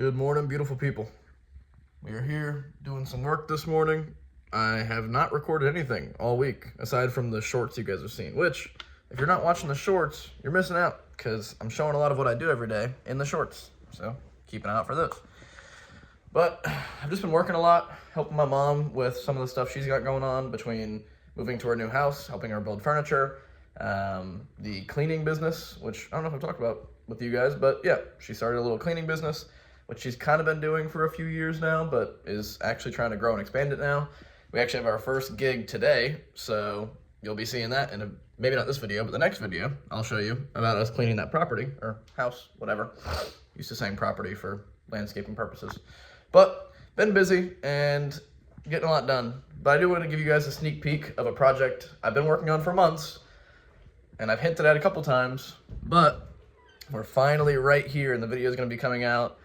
Good morning, beautiful people. We are here doing some work this morning. I have not recorded anything all week, aside from the shorts you guys have seen, which, if you're not watching the shorts, you're missing out, because I'm showing a lot of what I do every day in the shorts, so keep an eye out for those. But I've just been working a lot, helping my mom with some of the stuff she's got going on between moving to her new house, helping her build furniture, the cleaning business, which I don't know if I've talked about with you guys, but yeah, she started a little cleaning business, which she's kind of been doing for a few years now, but is actually trying to grow and expand it now. We actually have our first gig today, so you'll be seeing that in maybe not this video, but the next video, I'll show you about us cleaning that property, or house, whatever. Used to saying property for landscaping purposes. But been busy and getting a lot done. But I do want to give you guys a sneak peek of a project I've been working on for months, and I've hinted at a couple times, but we're finally right here, and the video is going to be coming out.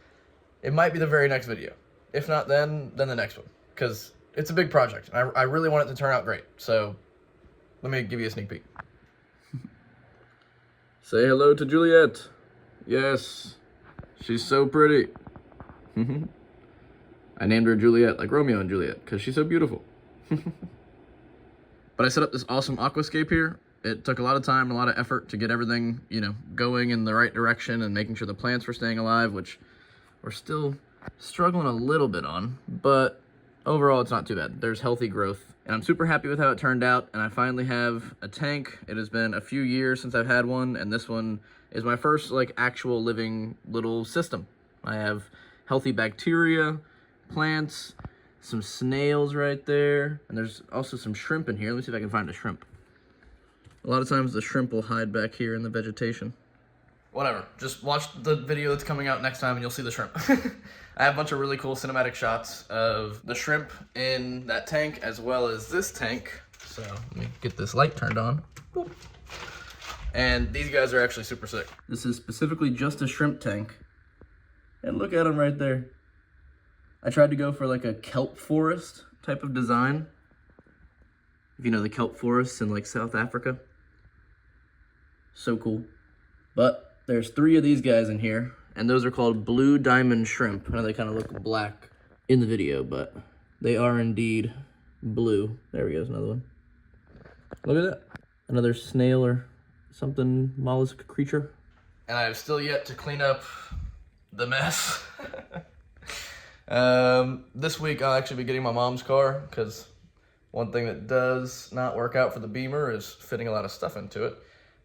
It might be the very next video. If not then the next one, because it's a big project. I really want it to turn out great. So let me give you a sneak peek. Say hello to Juliet. Yes, she's so pretty. I named her Juliet, like Romeo and Juliet, because she's so beautiful. But I set up this awesome aquascape here. It took a lot of time and a lot of effort to get everything, going in the right direction and making sure the plants were staying alive, which we're still struggling a little bit on, but overall it's not too bad. There's healthy growth, and I'm super happy with how it turned out, and I finally have a tank. It has been a few years since I've had one, and this one is my first actual living little system. I have healthy bacteria, plants, some snails right there, and there's also some shrimp in here. Let me see if I can find a shrimp. A lot of times the shrimp will hide back here in the vegetation. Whatever, just watch the video that's coming out next time and you'll see the shrimp. I have a bunch of really cool cinematic shots of the shrimp in that tank as well as this tank. So let me get this light turned on. Boop. And these guys are actually super sick. This is specifically just a shrimp tank. And look at them right there. I tried to go for a kelp forest type of design. If you know the kelp forests in South Africa. So cool. But there's 3 of these guys in here, and those are called blue diamond shrimp. I know they kind of look black in the video, but they are indeed blue. There we go, another one. Look at that. Another snail or something mollusk creature. And I have still yet to clean up the mess. This week I'll actually be getting my mom's car, because one thing that does not work out for the Beamer is fitting a lot of stuff into it.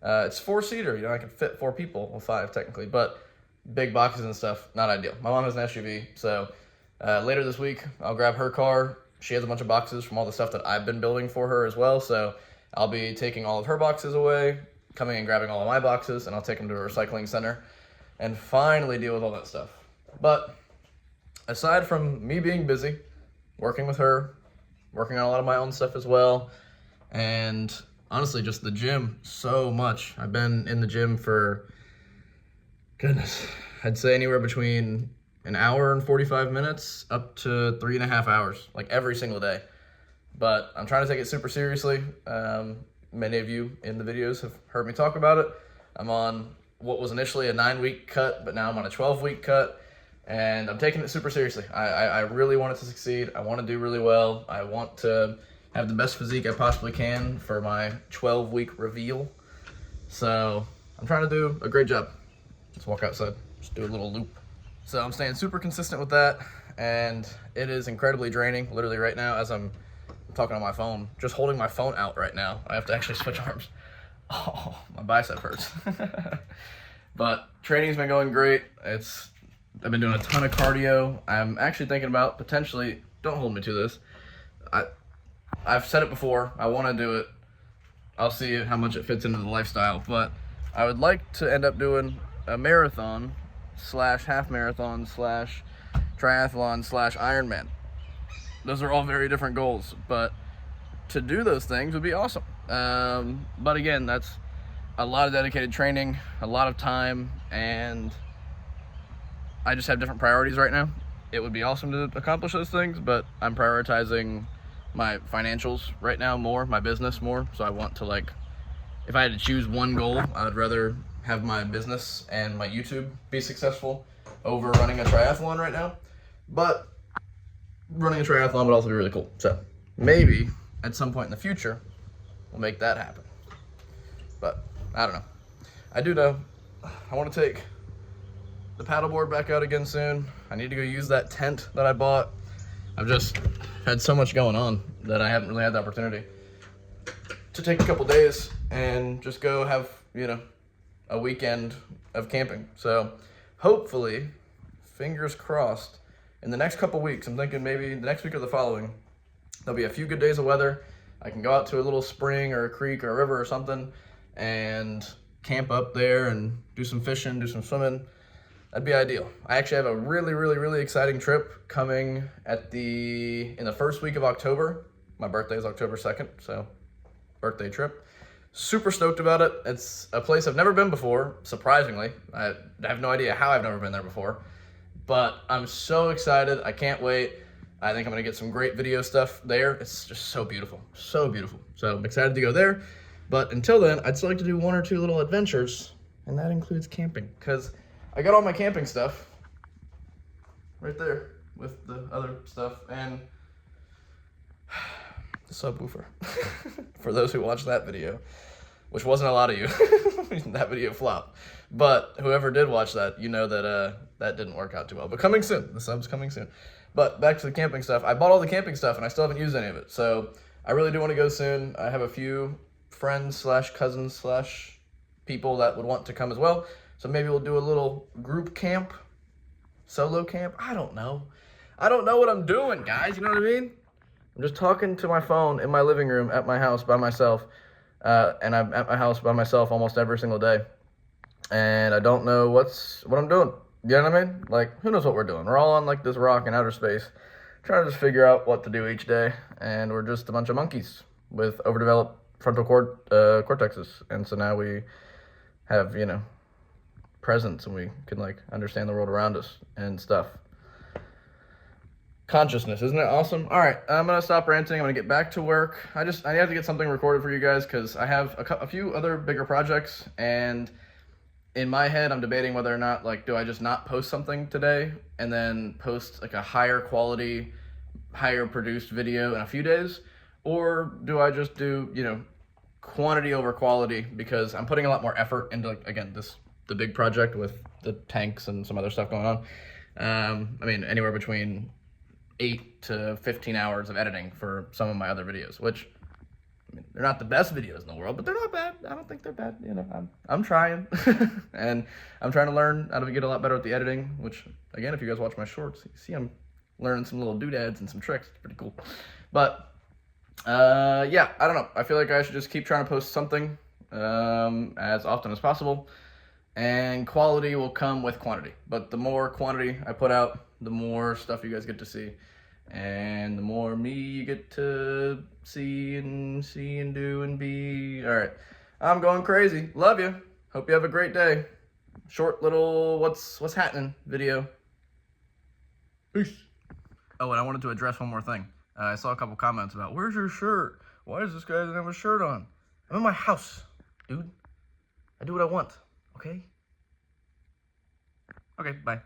It's 4-seater, I can fit 4 people, well 5 technically, but big boxes and stuff, not ideal. My mom has an SUV, so later this week I'll grab her car. She has a bunch of boxes from all the stuff that I've been building for her as well, so I'll be taking all of her boxes away, coming and grabbing all of my boxes, and I'll take them to a recycling center and finally deal with all that stuff. But aside from me being busy, working with her, working on a lot of my own stuff as well, and honestly, just the gym so much. I've been in the gym for, goodness, I'd say anywhere between an hour and 45 minutes up to 3.5 hours, every single day. But I'm trying to take it super seriously. Many of you in the videos have heard me talk about it. I'm on what was initially a 9-week cut, but now I'm on a 12-week cut. And I'm taking it super seriously. I really want it to succeed. I want to do really well. I want to have the best physique I possibly can for my 12-week reveal. So I'm trying to do a great job. Let's walk outside, just do a little loop. So I'm staying super consistent with that, and it is incredibly draining. Literally right now, as I'm talking on my phone, just holding my phone out right now, I have to actually switch arms. Oh, my bicep hurts. But training's been going great. I've been doing a ton of cardio. I'm actually thinking about potentially, don't hold me to this, I've said it before, I want to do it. I'll see how much it fits into the lifestyle, but I would like to end up doing a marathon / half marathon / triathlon / Ironman. Those are all very different goals, but to do those things would be awesome. But again, that's a lot of dedicated training, a lot of time, and I just have different priorities right now. It would be awesome to accomplish those things, but I'm prioritizing my financials right now more, my business more. So I want to if I had to choose one goal, I would rather have my business and my YouTube be successful over running a triathlon right now. But running a triathlon would also be really cool. So maybe at some point in the future, we'll make that happen. But I don't know. I do know I want to take the paddleboard back out again soon. I need to go use that tent that I bought. I've just had so much going on that I haven't really had the opportunity to take a couple days and just go have, you know, a weekend of camping. So hopefully, fingers crossed, in the next couple weeks, I'm thinking maybe the next week or the following, there'll be a few good days of weather. I can go out to a little spring or a creek or a river or something and camp up there and do some fishing, do some swimming. That'd be ideal. I actually have a really exciting trip coming in the first week of October. My birthday is October 2nd, so birthday trip. Super stoked about it. It's a place I've never been before, surprisingly. I have no idea how I've never been there before, but I'm so excited. I can't wait. I think I'm gonna get some great video stuff there. It's just so beautiful, so beautiful. So I'm excited to go there. But until then, I'd still like to do one or two little adventures, and that includes camping, because I got all my camping stuff right there with the other stuff and the subwoofer. For those who watched that video, which wasn't a lot of you, that video flopped. But whoever did watch that, you know that that didn't work out too well. But coming soon, the sub's coming soon. But back to the camping stuff. I bought all the camping stuff and I still haven't used any of it. So I really do want to go soon. I have a few friends / cousins / people that would want to come as well. So maybe we'll do a little group camp, solo camp. I don't know. I don't know what I'm doing, guys. You know what I mean? I'm just talking to my phone in my living room at my house by myself. And I'm at my house by myself almost every single day. And I don't know what I'm doing. You know what I mean? Like, who knows what we're doing? We're all on like this rock in outer space, trying to just figure out what to do each day. And we're just a bunch of monkeys with overdeveloped frontal cortexes. And so now we have, you know, presence and we can like understand the world around us and stuff. Consciousness, isn't it awesome? All right, I'm gonna stop ranting. I'm gonna get back to work. I have to get something recorded for you guys because I have a few other bigger projects, and in my head I'm debating whether or not, like, do I just not post something today and then post like a higher quality, higher produced video in a few days, or do I just do, you know, quantity over quality, because I'm putting a lot more effort into, like, again, the big project with the tanks and some other stuff going on. I mean, anywhere between 8 to 15 hours of editing for some of my other videos, which, I mean, they're not the best videos in the world, but they're not bad. I don't think they're bad. You know, I'm trying, and I'm trying to learn how to get a lot better at the editing, which, again, if you guys watch my shorts, you see I'm learning some little doodads and some tricks. It's pretty cool. But, yeah, I don't know. I feel like I should just keep trying to post something as often as possible, and quality will come with quantity. But the more quantity I put out, the more stuff you guys get to see, and the more me you get to see and do and be. All right, I'm going crazy. Love you. Hope you have a great day. Short little what's happening video. Peace. Oh, and I wanted to address one more thing. I saw a couple comments about, where's your shirt? Why does this guy doesn't have a shirt on? I'm in my house, dude. I do what I want. Okay? Okay, bye.